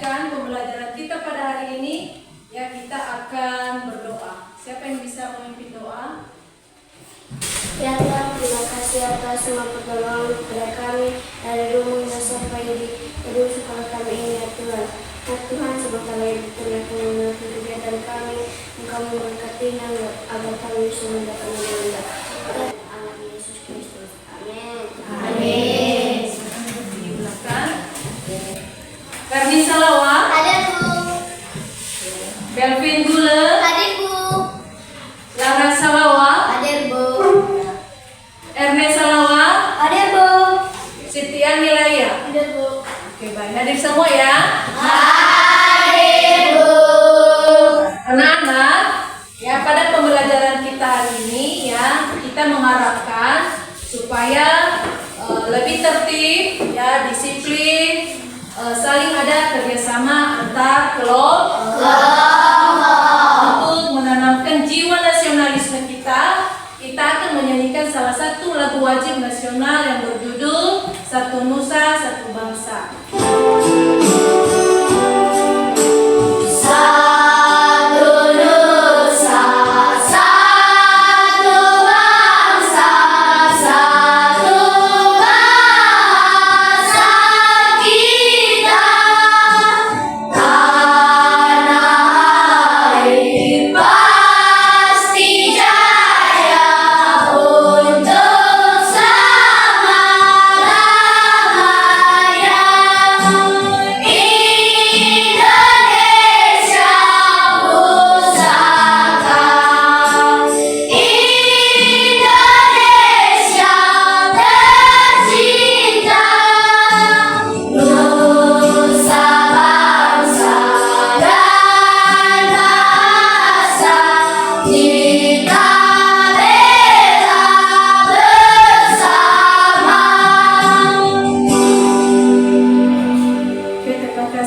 melanjutkan pembelajaran kita pada hari ini, ya kita akan berdoa. Siapa yang bisa memimpin doa? Ya Tuhan, terima kasih atas semua pertolongan kepada kami dari dulu hingga sampai di hidup sekolah kami ini ya Tuhan. Ya Tuhan, semoga kami terlalu kegiatan kami, Engkau memberkatinya agar kami bisa mendapat menanda. Anak Yesus Kristus. Amin. Amin. Di belakang. Ferni Salawat. Hadir Bu. Belvin Gule. Hadir Bu. Lara Salawat. Hadir Bu. Ernest Salawat. Hadir Bu. Sitian Nilaya. Hadir Bu. Oke, baik. Hadir semua ya. Hadir Bu. Anak-anak, ya pada pembelajaran kita hari ini ya kita mengharapkan supaya lebih tertib, ya disiplin, saling ada kerjasama antar kelompok untuk menanamkan jiwa nasionalisme kita. Kita akan menyanyikan salah satu lagu wajib nasional yang berjudul Satu Nusa Satu Bangsa.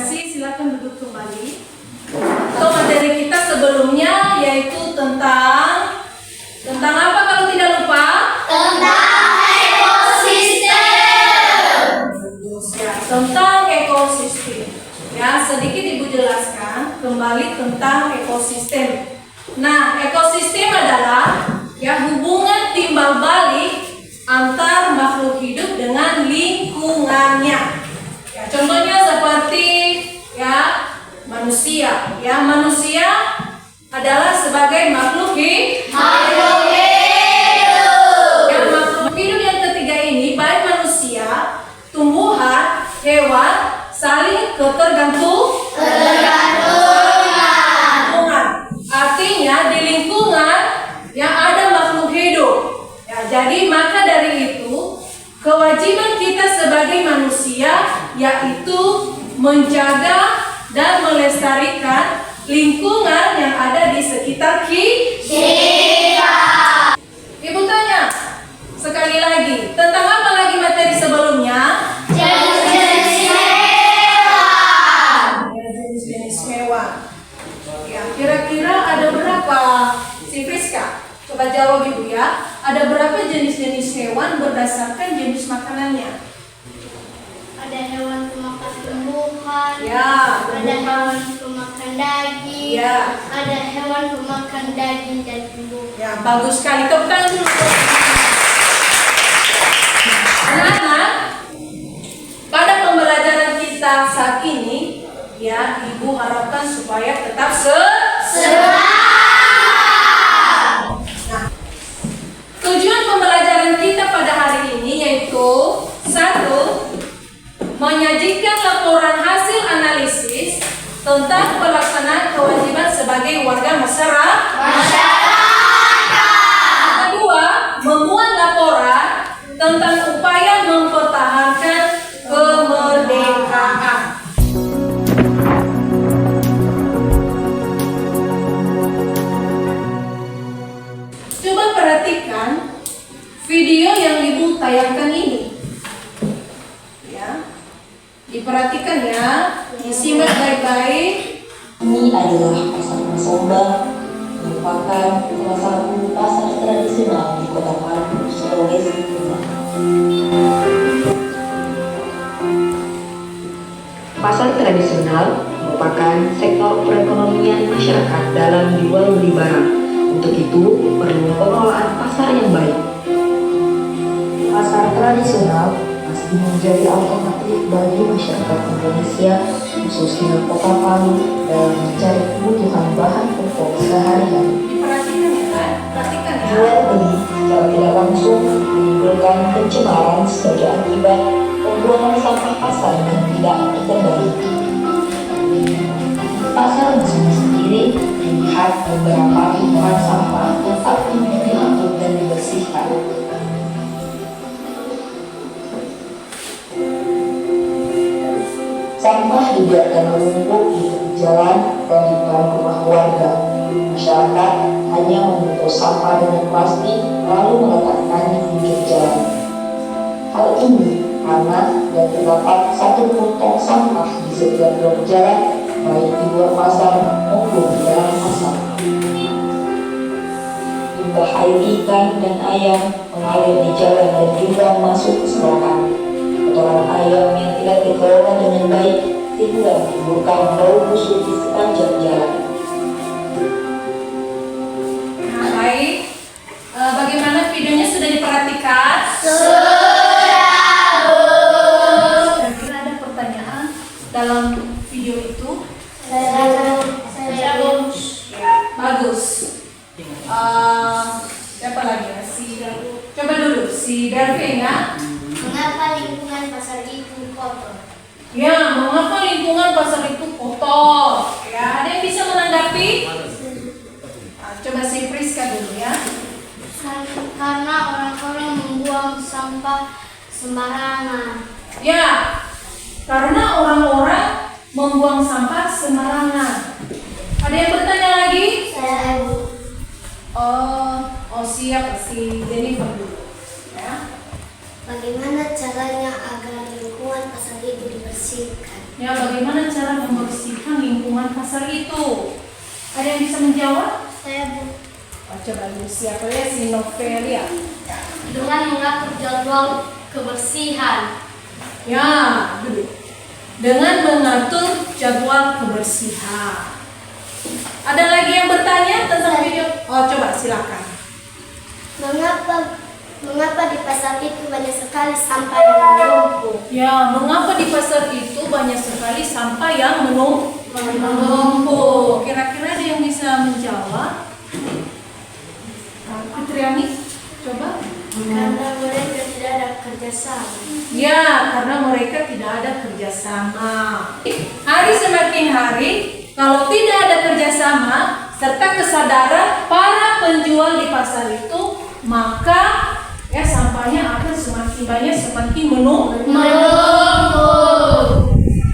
Silakan duduk kembali. Atau materi kita sebelumnya yaitu tentang apa kalau tidak lupa? Tentang ekosistem. Ya, tentang ekosistem. Ya, sedikit Ibu jelaskan kembali tentang ekosistem. Nah, ekosistem adalah ya hubungan timbal balik antar makhluk hidup dengan lingkungannya. Ya, contohnya seperti ya manusia. Ya, manusia adalah sebagai makhluk hidup. Yang makhluk hidup yang ketiga ini baik manusia, tumbuhan, hewan saling lingkungan. Artinya di lingkungan yang ada makhluk hidup. Ya, jadi maka dari itu kewajiban kita sebagai manusia yaitu menjaga dan melestarikan lingkungan yang ada di sekitar kita. Ibu tanya sekali lagi, tentang apa lagi materi sebelumnya? Jenis-jenis hewan. Ya, kira-kira ada berapa? Si Friska, coba jawab Ibu ya. Ada berapa jenis-jenis hewan berdasarkan jenis makanannya? Ada hewan pemakan tumbuhan, Ya, ada hewan pemakan daging, ya. ada hewan pemakan daging dan tumbuhan. Ya, bagus sekali. Tepuk tangan dulu. Anak-anak, pada pembelajaran kita saat ini, ya, Ibu harapkan supaya tetap semangat. Nah, tujuan pembelajaran kita pada hari ini yaitu satu, menyajikan laporan hasil analisis tentang pelaksanaan kewajiban sebagai warga masyarakat. Kedua, membuat laporan tentang upaya mempertahankan kemerdekaan. Coba perhatikan video yang Ibu tayangkan ini. Diperhatikan ya, disimak baik-baik. Ini adalah pasar Masomba, merupakan salah satu pasar tradisional di Kota Palu, Sulawesi Tengah. Pasar tradisional merupakan sektor perekonomian masyarakat dalam jual beli barang. Untuk itu, perlu pengelolaan pasar yang baik. Pasar tradisional masih menjadi alternatif bagi masyarakat Indonesia, khususnya Kota Palu, dalam mencari kebutuhan bahan pokok sehari-hari. Perhatikan ya kan? Perhatikan ya. Jual beli secara tidak langsung menimbulkan pencemaran sebagai akibat pembuangan sampah pasar yang tidak terkendali. Pasar Musuh sendiri melihat beberapa tumpukan sampah yang patut diangkut dan dibersihkan. Sampah dibiarkan menumpuk di tepi jalan dan di depan rumah warga. Masyarakat hanya membungkus sampah dengan plastik lalu meletakkannya di pinggir jalan. Hal ini karena tidak terdapat satu pun tong sampah di setiap blok jalan, baik di luar pasar maupun di dalam pasar. Limbah air ikan dan ayam mengalir di jalan dan juga masuk ke selokan. Kotoran ayam yang tidak dikelola dengan baik sehingga menimbulkan bau busuk di sepanjang jalan. Nah, baik. Bagaimana videonya sudah diperhatikan? Kira-kira ada pertanyaan dalam video itu? Bagus. Siapa lagi ya? Coba dulu si Darvin ya. Mengapa lingkungan pasar itu kotor? Ya, mengapa lingkungan pasar itu kotor? Ya, ada yang bisa menanggapi? Coba si Priska dulu ya. Karena orang-orang membuang sampah sembarangan. Ya, karena orang-orang membuang sampah sembarangan. Ada yang bertanya lagi? Saya Ibu. Siap, si Jennifer dulu. Ya. Bagaimana caranya agar lingkungan pasar itu dibersihkan? Ya, bagaimana cara membersihkan lingkungan pasar itu? Ada yang bisa menjawab? Saya Bu. Coba dulu siapa ya, si Novelia. Dengan mengatur jadwal kebersihan. Ya, dulu. Dengan mengatur jadwal kebersihan. Ada lagi yang bertanya tentang video? Coba silakan. Mengapa di pasar itu banyak sekali sampah yang menumpuk? Ya, mengapa di pasar itu banyak sekali sampah yang menumpuk? Kira-kira ada yang bisa menjawab? Fitriani, coba. Karena mereka tidak ada kerjasama. Ya, karena mereka tidak ada kerjasama. Hari semakin hari, kalau tidak ada kerjasama serta kesadaran para penjual di pasar itu, maka ya sampahnya akan semakin banyak, semakin menumpuk.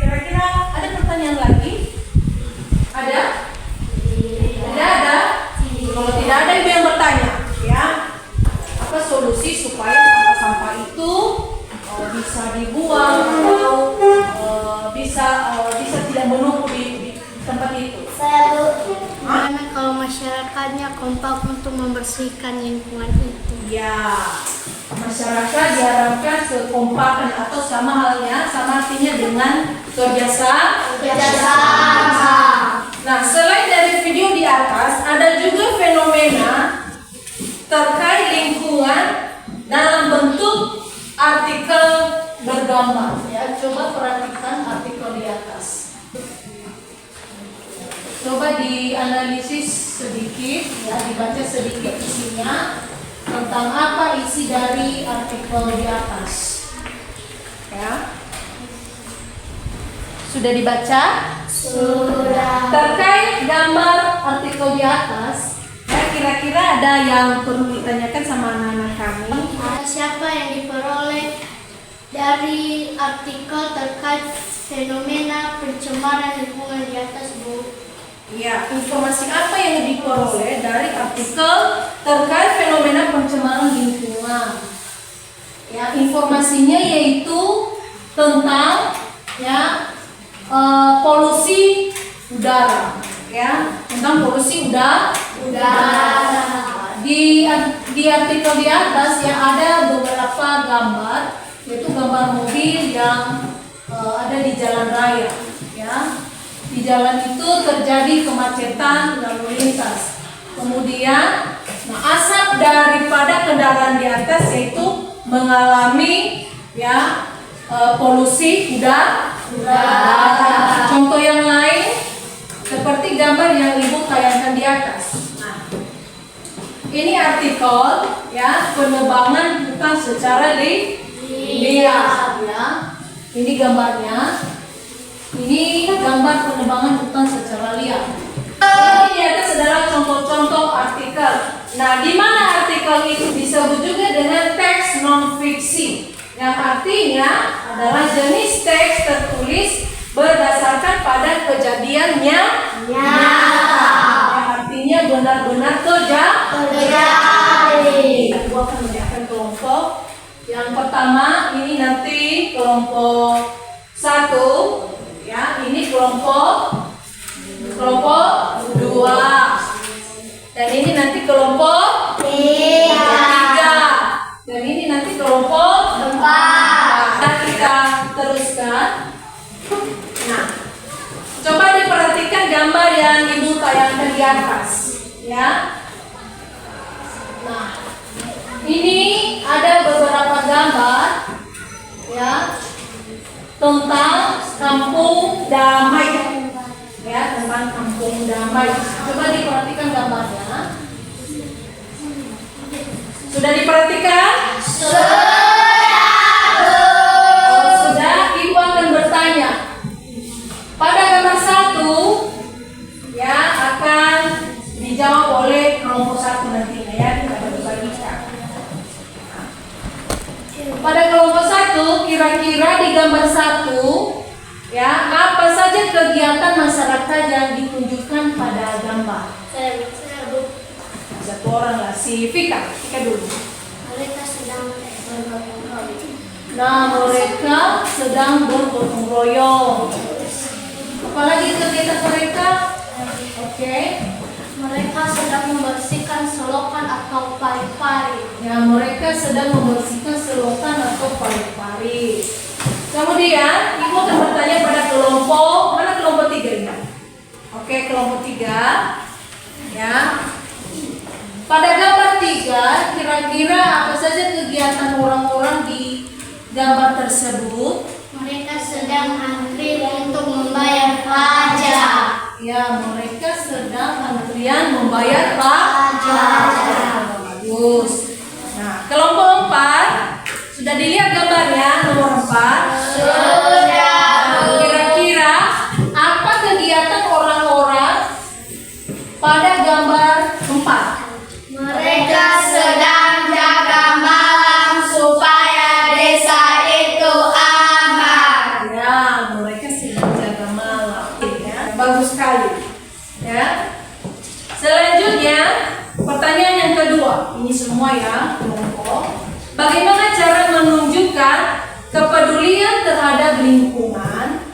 Kira-kira ada pertanyaan lagi? Ada? Ada? Kalau tidak ada, ibu yang bertanya, ya. Apa solusi supaya sampah-sampah itu bisa dibuang atau bisa tidak menumpuk di tempat itu? Saya Bu. Gimana kalau masyarakatnya kompak untuk membersihkan lingkungan itu? Ya, masyarakat diharapkan sekompakan atau sama artinya dengan kerjasama. Nah, selain dari video di atas, ada juga fenomena terkait lingkungan dalam bentuk artikel bergambar. Ya, coba perhatikan artikel di atas. Coba dianalisis sedikit, ya, dibaca sedikit isinya tentang apa isi dari artikel di atas. Ya. Sudah dibaca? Sudah. Terkait gambar artikel di atas, ya, kira-kira ada yang perlu ditanyakan sama anak-anak kami? Siapa yang diperoleh dari artikel terkait fenomena pencemaran lingkungan di atas, Bu? Ya, informasi apa yang diperoleh dari artikel terkait fenomena pencemaran lingkungan? Ya, informasinya yaitu tentang ya polusi udara, ya, tentang polusi udara. Di artikel di atas ya ada beberapa gambar, yaitu gambar mobil yang ada di jalan raya, ya. Di di jalan itu terjadi kemacetan lalu lintas. Kemudian, asap daripada kendaraan di atas yaitu mengalami ya polusi udara. Contoh yang lain seperti gambar yang Ibu tayangkan di atas. Nah, ini artikel ya penebangan hutan secara liar ya. Ini gambarnya. Ini gambar penebangan hutan secara liar. Ini di atas adalah contoh-contoh artikel. Nah, di mana artikel itu disebut juga dengan teks non-fiksi, yang artinya adalah jenis teks tertulis berdasarkan pada kejadian nyata. Yang artinya benar-benar terjadi. Aku akan menyiapkan kelompok. Yang pertama ini nanti kelompok 1, ya. Ini kelompok 2. Dan ini nanti kelompok 3. Dan ini nanti kelompok 4. Nah, kita teruskan. Nah, coba diperhatikan gambar yang Ibu tayangkan di atas, ya. Nah, ini ada beberapa gambar, ya, tentang kampung damai, ya, tentang kampung damai. Coba diperhatikan gambarnya. Sudah diperhatikan? Kalau sudah, Ibu akan bertanya. Pada gambar 1, ya, akan dijawab oleh kelompok 1 nantinya, ya, kita bagi-bagikan. Pada kelompok 1, kira-kira di gambar 1, ya, apa saja kegiatan masyarakat yang ditunjukkan pada gambar? Satu orang lah, si Vika dulu. Mereka sedang bergotong royong. Nah, mereka sedang bergotong royong. Apalagi kegiatan mereka? Oke. Mereka sedang membersihkan selokan atau pari-pari. Ya, mereka sedang membersihkan selokan atau pari-pari. Kemudian, Ibu akan bertanya pada kelompok, mana kelompok 3 ini? Oke, kelompok 3. Ya. Pada gambar 3, kira-kira apa saja kegiatan orang-orang di gambar tersebut? Mereka sedang antri untuk membayar pajak. Ya, mereka sedang antrian membayar pajak. Bagus. Nah, kelompok 4, sudah dilihat gambarnya nomor 4? Sudah. Kira-kira apa kegiatan orang-orang pada gambar 4? Mereka sedang jaga malam supaya desa itu aman. Ya, mereka sedang jaga malam. Ya, bagus sekali. Ya. Selanjutnya, pertanyaan yang kedua. Ini semua ya, kelompok. Bagaimana cara menunjukkan kepedulian terhadap lingkungan?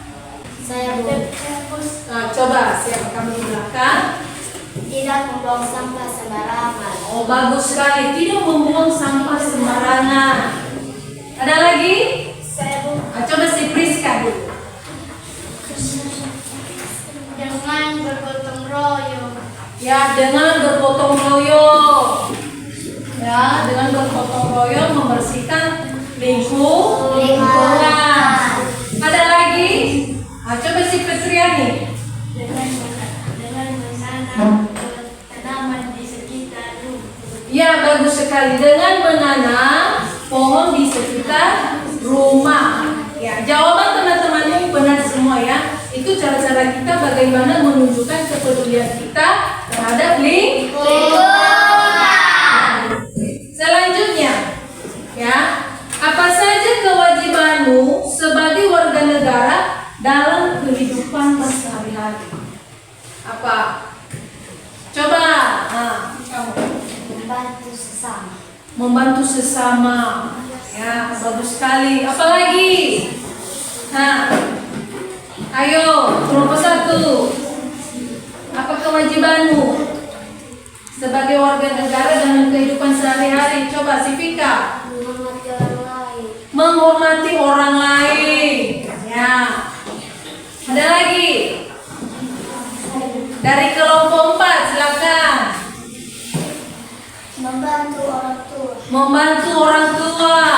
Saya fokus Nah, coba siapa kamu di belakang? tidak membuang sampah sembarangan. Oh, bagus sekali. Tidak membuang sampah sembarangan. Ada lagi? Saya Nah, coba si Priska dulu. dengan bergotong royong. Ya, dengan bergotong royong. Ya, dengan bergotong royong membersihkan lingkungan. Ada lagi? Nah, coba si Petriani. Dengan menanam tanaman di sekitar rumah. Ya, bagus sekali. Dengan menanam pohon di sekitar rumah. Ya, jawaban teman-teman ini benar semua ya. Itu cara-cara kita bagaimana menunjukkan kepedulian kita terhadap lingkungan. Selanjutnya, ya, apa saja kewajibanmu sebagai warga negara dalam kehidupan sehari-hari? Apa? Coba, kamu. Membantu sesama. Membantu sesama. Ya, bagus sekali. Apalagi? Nah, ayo, kelompok 1. Apa kewajibanmu sebagai warga negara dalam kehidupan sehari-hari? Coba si Vika. Menghormati orang lain. Menghormati orang lain. Ya. Ada lagi? Dari kelompok 4 silakan. Membantu orang tua. Membantu orang tua.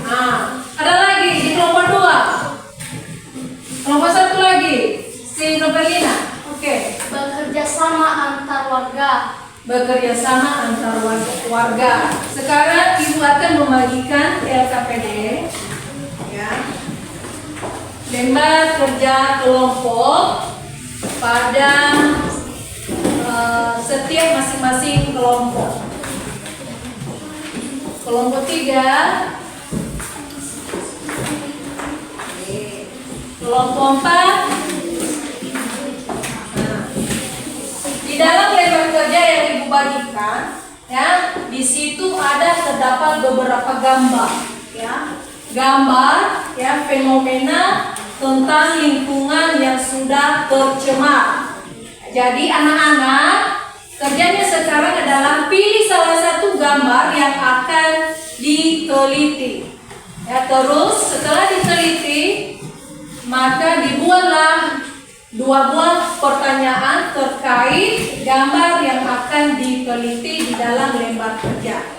Nah, ada lagi di kelompok 2. Kelompok 1 lagi. Si Novelina. Oke. Bekerja sama antar warga. Bekerja sama antar warga. Sekarang Ibu akan membagikan LKPD. Ya. Lembar kerja kelompok pada setiap masing-masing kelompok. Kelompok 3, kelompok 4. Nah, di dalam lembar kerja yang Ibu bagikan, ya, di situ terdapat beberapa gambar, ya, fenomena tentang lingkungan yang sudah tercemar. Jadi anak-anak, kerjanya sekarang adalah pilih salah satu gambar yang akan diteliti. Ya, terus setelah diteliti, maka dibuatlah 2 buah pertanyaan terkait gambar yang akan diteliti di dalam lembar kerja.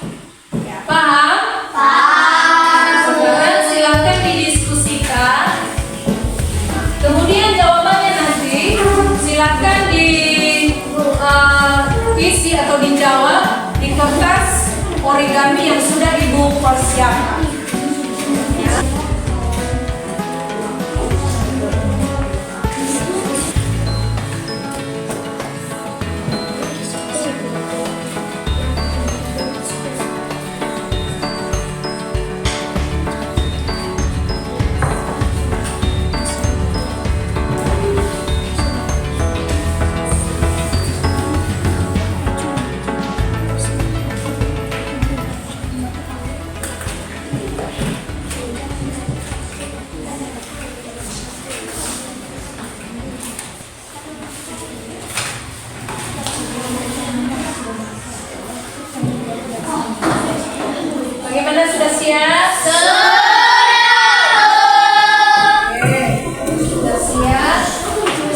Ya, paham? Paham. Sekarang silakan didiskusikan. Kemudian jawabannya nanti silakan diisi atau dijawab di kertas origami yang sudah Ibu persiapkan. Ya. Bagaimana, sudah siap? Oke, sudah siap.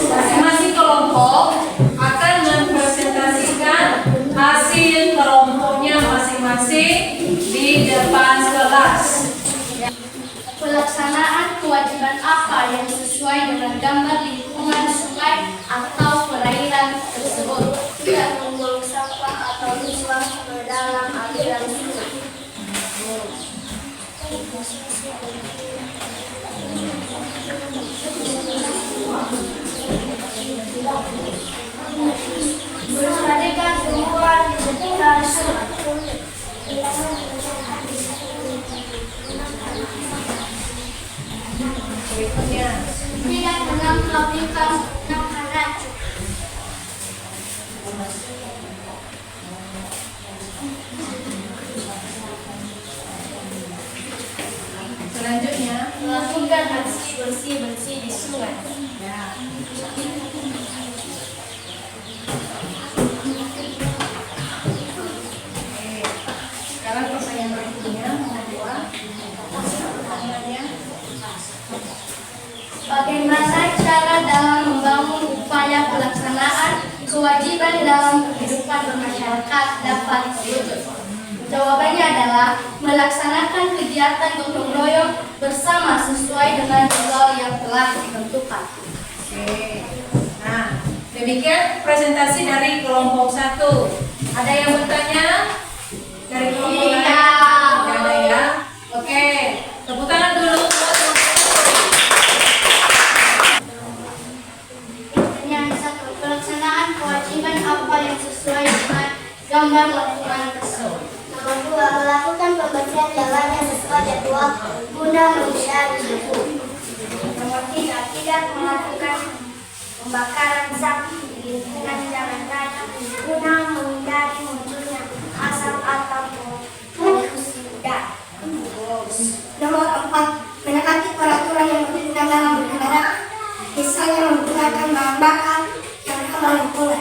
Masing-masing kelompok akan mempresentasikan hasil kelompoknya masing-masing di depan kelas. Pelaksanaan kewajiban apa yang sesuai dengan gambar lingkungan sungai atau perairan tersebut? Tidak membuang sampah atau buang ke dalam aliran sungai. Melestarikan tumbuhan di sekitar sungai. Berikutnya, Tidak mengampilkan makanan. selanjutnya, Melakukan aksi bersih-bersih di sungai. ya. Oke, sekarang pertanyaan berikutnya, nomor 2. Pertanyaannya, Bagaimana cara dalam membangun upaya pelaksanaan kewajiban dalam kehidupan bermasyarakat dapat terwujud? Jawabannya adalah melaksanakan kegiatan gotong royong bersama sesuai dengan jadwal yang telah ditentukan. oke. Nah, demikian presentasi dari kelompok 1. Ada yang bertanya dari kelompok lain? Iya. Tidak ada ya. Oke, tepuk tangan dulu. Pertanyaan 1. Pelaksanaan kewajiban apa yang sesuai dengan gambar lingkungan tersebut? Nomor 2. Melakukan pembersihan jalan yang sesuai jadwal guna menghindari debu. Nomor 3. Tidak melakukan pembakaran sampah di lingkungan jalan raya guna menghindari munculnya asap atau polusi udara. Nomor 4. Menaati peraturan yang berkaitan dalam berkendara, misalnya menggunakan bahan bakar yang ramah lingkungan.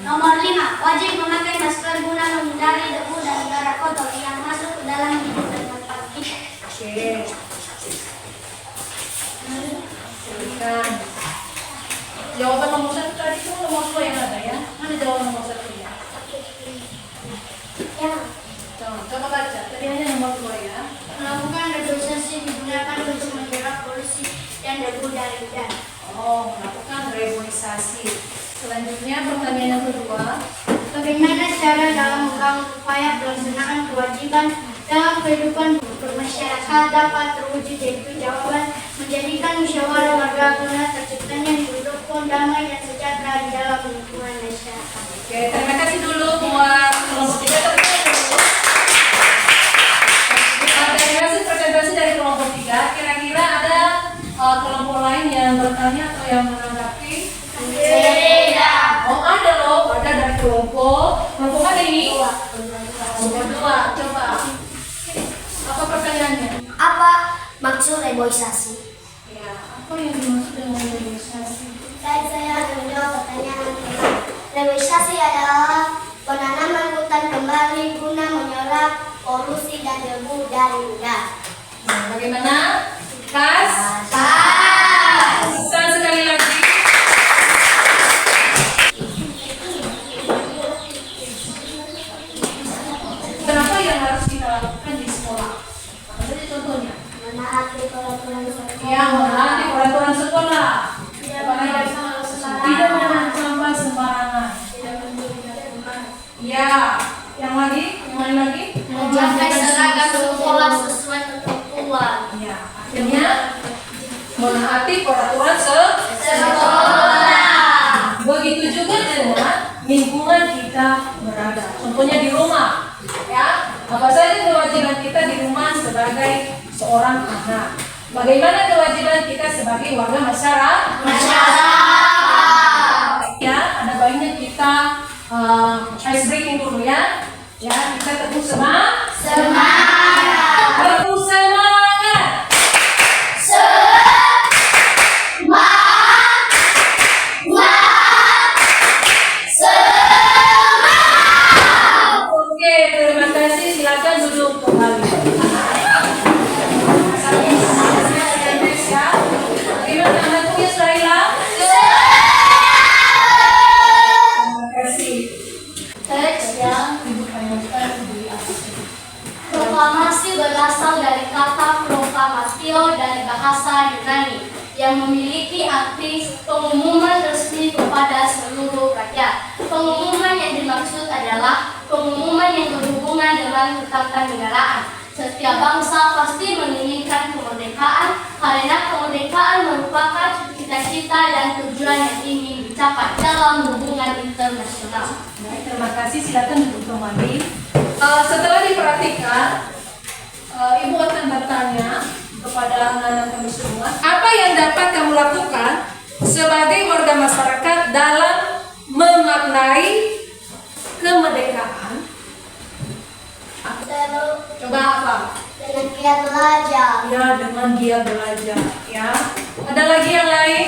Nomor 5. Wajib memakai masker guna menghindari debu dan udara kotor yang masuk ke dalam hidup dan tempat kita. Oke. Silakan. Jawaban nomor 1 tadi itu nomor 2 yang ada ya. Mana jawaban nomor 1 ya? Ya. Coba baca. Tadi hanya nomor 2 ya. Melakukan reboisasi digunakan untuk menjerat polusi dan debu dari udara. Oh, melakukan reboisasi. Selanjutnya pertanyaan yang kedua. Bagaimana cara dalam membangun upaya pelaksanaan kewajiban dalam kehidupan bermasyarakat dapat terwujud, yaitu jawaban menjadikan musyawarah warga guna terciptanya hidup rukun, damai dan sejahtera di dalam lingkungan masyarakat. Oke, terima kasih dulu buat kelompok 3 terima dulu. Dari hasil presentasi dari kelompok 3, kira-kira ada kelompok lain yang bertanya atau yang menanggapi? Tidak. Oh ada loh, ada dari kelompok mana ini? Kelompok 2, coba. Apa pertanyaannya? Apa maksud reboisasi? Ya, apa yang dimaksud dengan reboisasi? Saya akan menjawab pertanyaan. Reboisasi adalah penanaman hutan kembali guna menyerap polusi dan debu dari udara. Nah, bagaimana? Pas? Sekali lagi. Kenapa yang harus kita lakukan di sekolah? Apa saja contohnya? Menaati peraturan sekolah. Ya, menaati peraturan sekolah. Tidak membuang sampah sembarangan. Ya, yang lagi? Yang lain lagi? Memakai seragam sekolah sesuai ketentuan. Ya, akhirnya menaati peraturan sekolah. Begitu juga dengan lingkungan kita berada. Contohnya di rumah. Ya, apa saja kewajiban kita di rumah sebagai seorang anak. Bagaimana kewajiban kita sebagai warga masyarakat? Ya, ada baiknya kita ice breaking dulu ya. Ya, kita teguh semangat. Teguh semangat. Oke, terima kasih. Silakan duduk kembali. Bagaimana anaknya Syaila? Terima kasih. Teks yang Ibu tanyakan di atas ini. proklamasi berasal dari kata proklamatio dari bahasa Yunani yang memiliki arti pengumuman resmi kepada seluruh rakyat. Pengumuman yang dimaksud adalah pengumuman yang berhubungan dengan ketatanegaraan. Setiap bangsa pasti menginginkan kemerdekaan karena kemerdekaan merupakan cita-cita dan tujuan yang ingin dicapai dalam hubungan internasional. Baik, terima kasih. Silakan duduk kembali. Setelah diperhatikan, Ibu akan bertanya kepada anak-anak kami semua, apa yang dapat kamu lakukan sebagai warga masyarakat dalam memaknai kemerdekaan? Coba apa? Dengan giat belajar. Ya, dengan giat belajar. Ya, ada lagi yang lain?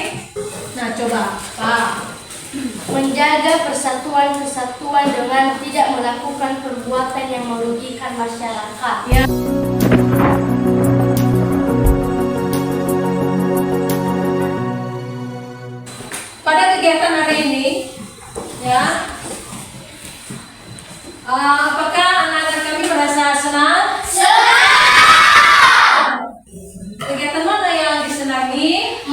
Nah, coba. Pak. Menjaga persatuan-kesatuan dengan tidak melakukan perbuatan yang merugikan masyarakat. Ya. Pada kegiatan hari ini, ya, apakah anak-anak kami merasa senang? Kegiatan mana yang disenangi?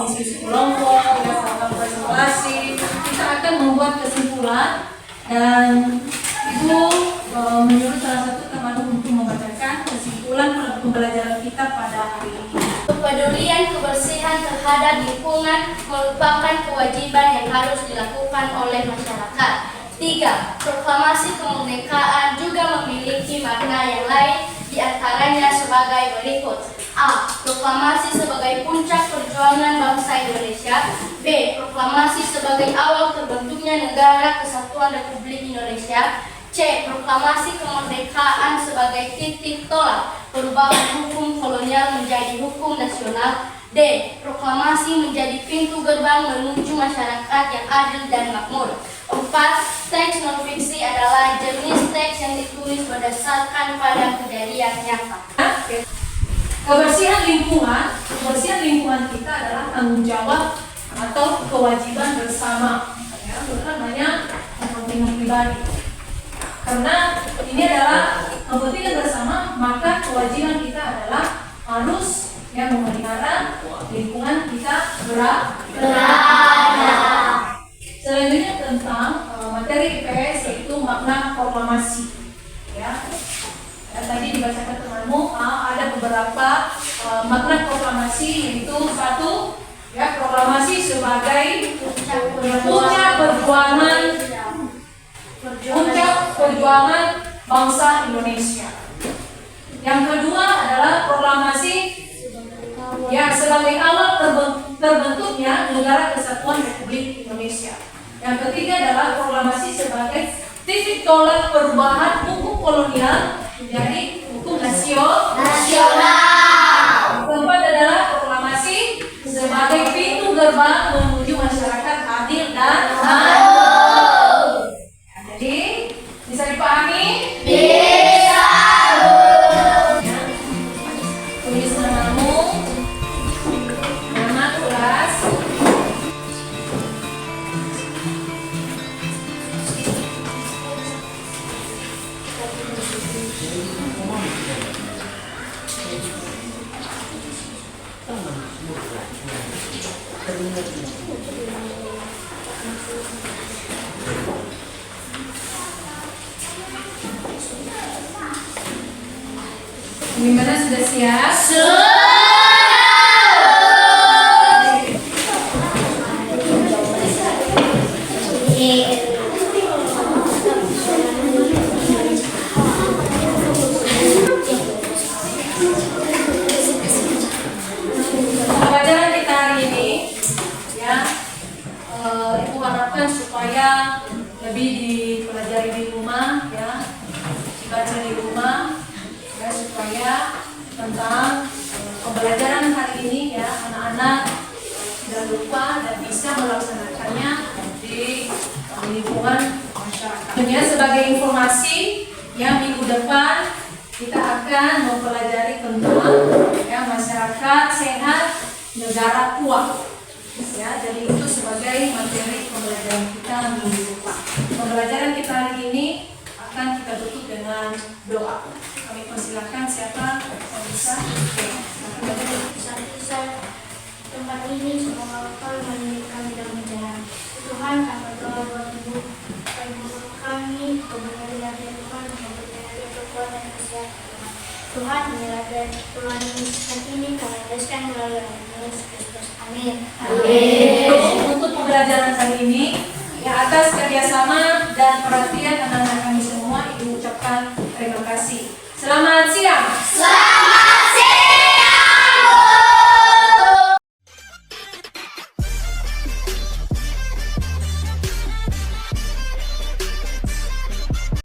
Diskusi kelompok, ya, program presentasi. Kita akan membuat kesimpulan dan Ibu menyuruh salah satu teman untuk membacakan kesimpulan pembelajaran kita pada hari ini. Kepedulian kebersihan terhadap lingkungan merupakan kewajiban yang harus dilakukan oleh masyarakat. 3. Proklamasi kemerdekaan juga memiliki makna yang lain, diantaranya sebagai berikut. A. Proklamasi sebagai puncak perjuangan bangsa Indonesia. B. Proklamasi sebagai awal terbentuknya Negara Kesatuan Republik Indonesia. C. Proklamasi kemerdekaan sebagai titik tolak perubahan hukum kolonial menjadi hukum nasional. D. Proklamasi menjadi pintu gerbang menuju masyarakat yang adil dan makmur. 4. Teks non-fiksi adalah jenis teks yang ditulis berdasarkan pada kejadian nyata. kebersihan lingkungan kita adalah tanggung jawab atau kewajiban bersama. Ya, bukan hanya kepentingan pribadi. Karena ini adalah kepentingan bersama, maka kewajiban kita adalah harus yang memelihara lingkungan kita berada. Selanjutnya tentang materi IPS yaitu makna proklamasi. Ya, tadi dibacakan temanmu ada beberapa makna proklamasi, yaitu satu, ya, proklamasi sebagai puncak perjuangan bangsa Indonesia. Yang kedua adalah proklamasi ya sebagai awal terbentuknya Negara Kesatuan Republik Indonesia. Yang ketiga adalah proklamasi sebagai titik tolak perubahan hukum kolonial menjadi hukum nasional. Yang keempat adalah proklamasi sebagai pintu gerbang menuju masyarakat adil dan makmur. Jadi bisa dipahami? Bisa. Tulis namamu, nama kelas. Gimana, sudah siap? Pelajaran kita hari ini, ya, ibu harapkan supaya lebih dipelajari di rumah, ya, dibaca di rumah, ya, supaya tentang pembelajaran hari ini, ya, anak-anak tidak lupa dan bisa melaksanakannya di lingkungan masyarakat. Ya, sebagai informasi, ya, minggu depan kita akan mempelajari tentang, ya, masyarakat sehat, negara kuat. Ya, jadi itu sebagai materi pembelajaran kita minggu depan. Pembelajaran kita hari ini akan kita tutup dengan doa. Kami persilakan siapa yang bisa. Saat tempat ini semoga Engkau mendidik kami dalam jalan. Tuhan, kami berdoa buat Ibu, supaya Ibu kami kebenaran dari Tuhan, memberikan kekuatan dan kesehatan. Tuhan, inilah dari Tuhan saat ini kami tuliskan melalui Yesus Kristus. Amin. Untuk pembelajaran kali ini, ya, atas kerjasama dan perhatian anak